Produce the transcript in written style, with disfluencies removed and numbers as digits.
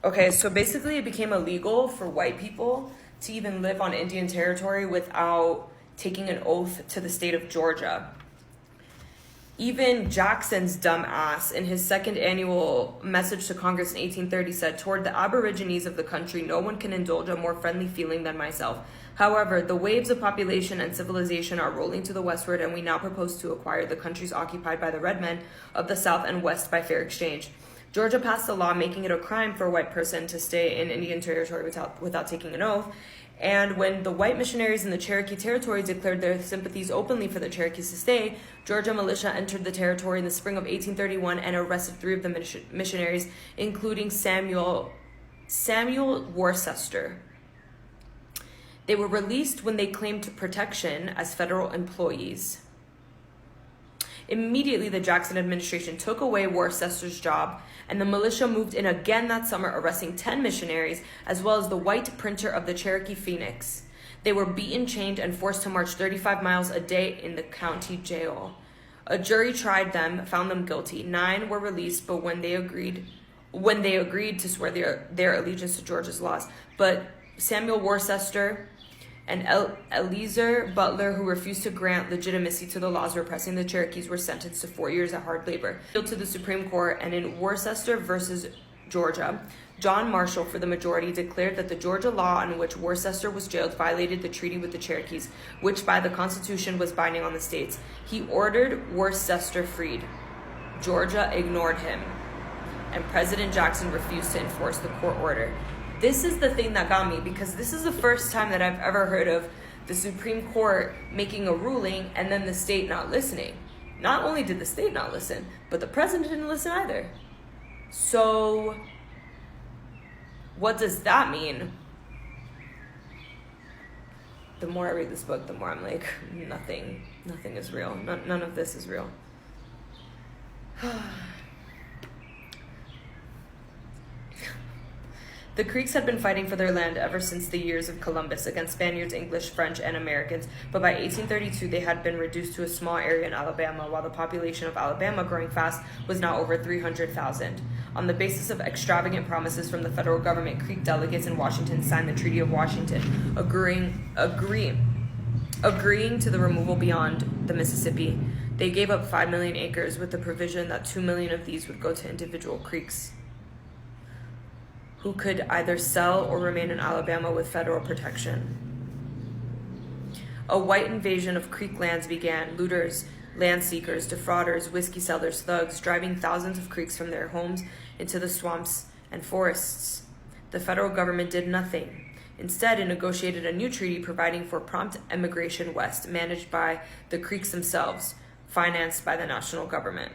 Okay, so basically it became illegal for white people to even live on Indian territory without taking an oath to the state of Georgia. Even Jackson's dumb ass, in his second annual message to Congress in 1830, said, "Toward the aborigines of the country, no one can indulge a more friendly feeling than myself. However, the waves of population and civilization are rolling to the westward, and we now propose to acquire the countries occupied by the red men of the south and west by fair exchange." Georgia passed a law making it a crime for a white person to stay in Indian territory without taking an oath. And when the white missionaries in the Cherokee territory declared their sympathies openly for the Cherokees to stay, Georgia militia entered the territory in the spring of 1831 and arrested 3 of the missionaries, including Samuel Worcester. They were released when they claimed protection as federal employees. Immediately, the Jackson administration took away Worcester's job, and the militia moved in again that summer, arresting 10 missionaries, as well as the white printer of the Cherokee Phoenix. They were beaten, chained, and forced to march 35 miles a day in the county jail. A jury tried them, found them guilty. 9 were released, but when they agreed to swear their allegiance to Georgia's laws. But Samuel Worcester and Eliezer Butler, who refused to grant legitimacy to the laws repressing the Cherokees, were sentenced to 4 years of hard labor. Appealed to the Supreme Court, and in Worcester versus Georgia, John Marshall, for the majority, declared that the Georgia law on which Worcester was jailed violated the treaty with the Cherokees, which by the Constitution was binding on the states. He ordered Worcester freed. Georgia ignored him, and President Jackson refused to enforce the court order. This is the thing that got me, because this is the first time that I've ever heard of the Supreme Court making a ruling and then the state not listening. Not only did the state not listen, but the president didn't listen either. So, what does that mean? The more I read this book, the more I'm like, nothing is real. None of this is real. The Creeks had been fighting for their land ever since the years of Columbus against Spaniards, English, French, and Americans, but by 1832 they had been reduced to a small area in Alabama, while the population of Alabama, growing fast, was now over 300,000. On the basis of extravagant promises from the federal government, Creek delegates in Washington signed the Treaty of Washington, agreeing to the removal beyond the Mississippi. They gave up 5 million acres with the provision that 2 million of these would go to individual Creeks, who could either sell or remain in Alabama with federal protection. A white invasion of Creek lands began. Looters, land seekers, defrauders, whiskey sellers, thugs, driving thousands of Creeks from their homes into the swamps and forests. The federal government did nothing. Instead, it negotiated a new treaty providing for prompt emigration west, managed by the Creeks themselves, financed by the national government.